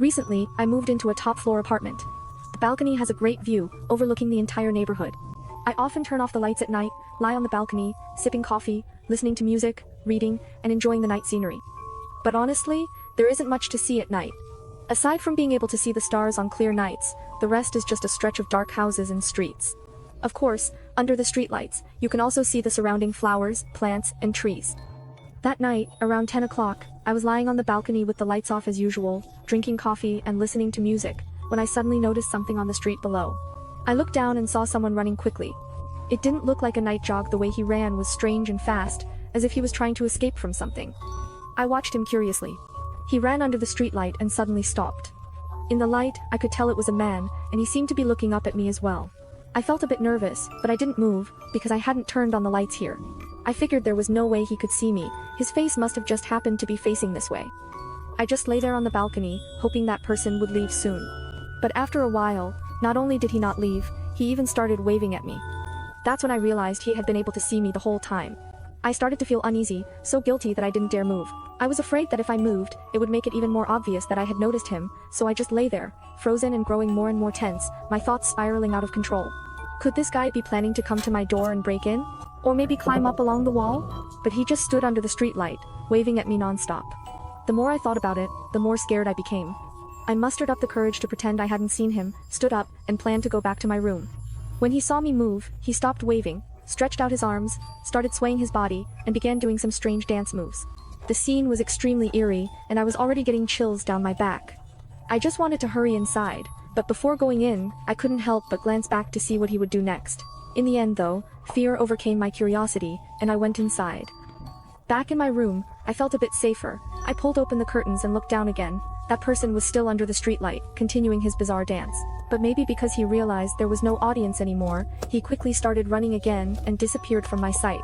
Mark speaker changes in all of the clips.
Speaker 1: Recently, I moved into a top-floor apartment. The balcony has a great view, overlooking the entire neighborhood. I often turn off the lights at night, lie on the balcony, sipping coffee, listening to music, reading, and enjoying the night scenery. But honestly, there isn't much to see at night. Aside from being able to see the stars on clear nights, the rest is just a stretch of dark houses and streets. Of course, under the streetlights, you can also see the surrounding flowers, plants, and trees. That night, around 10 o'clock, I was lying on the balcony with the lights off as usual, drinking coffee and listening to music, when I suddenly noticed something on the street below. I looked down and saw someone running quickly. It didn't look like a night jog. The way he ran was strange and fast, as if he was trying to escape from something. I watched him curiously. He ran under the streetlight and suddenly stopped. In the light, I could tell it was a man, and he seemed to be looking up at me as well. I felt a bit nervous, but I didn't move, because I hadn't turned on the lights here. I figured there was no way he could see me. His face must have just happened to be facing this way. I just lay there on the balcony, hoping that person would leave soon. But after a while, not only did he not leave, he even started waving at me. That's when I realized he had been able to see me the whole time. I started to feel uneasy, so guilty that I didn't dare move. I was afraid that if I moved, it would make it even more obvious that I had noticed him, so I just lay there, frozen and growing more and more tense, my thoughts spiraling out of control. Could this guy be planning to come to my door and break in? Or maybe climb up along the wall? But he just stood under the streetlight, waving at me non-stop. The more I thought about it, the more scared I became. I mustered up the courage to pretend I hadn't seen him, stood up, and planned to go back to my room. When he saw me move, he stopped waving, stretched out his arms, started swaying his body, and began doing some strange dance moves. The scene was extremely eerie, and I was already getting chills down my back. I just wanted to hurry inside, but before going in, I couldn't help but glance back to see what he would do next. In the end though, fear overcame my curiosity, and I went inside. Back in my room, I felt a bit safer. I pulled open the curtains and looked down again. That person was still under the streetlight, continuing his bizarre dance. But maybe because he realized there was no audience anymore, he quickly started running again and disappeared from my sight.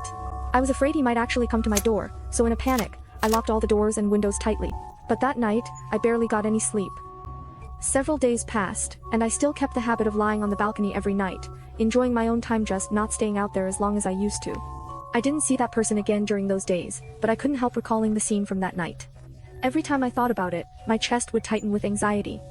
Speaker 1: I was afraid he might actually come to my door, so in a panic, I locked all the doors and windows tightly. But that night, I barely got any sleep. Several days passed, and I still kept the habit of lying on the balcony every night, enjoying my own time, just not staying out there as long as I used to. I didn't see that person again during those days, but I couldn't help recalling the scene from that night. Every time I thought about it, my chest would tighten with anxiety.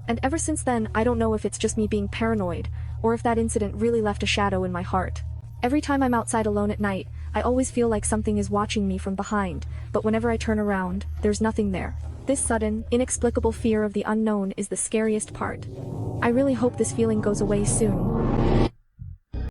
Speaker 1: And ever since then, I don't know if it's just me being paranoid, or if that incident really left a shadow in my heart. Every time I'm outside alone at night, I always feel like something is watching me from behind, but whenever I turn around, there's nothing there. This sudden, inexplicable fear of the unknown is the scariest part. I really hope this feeling goes away soon.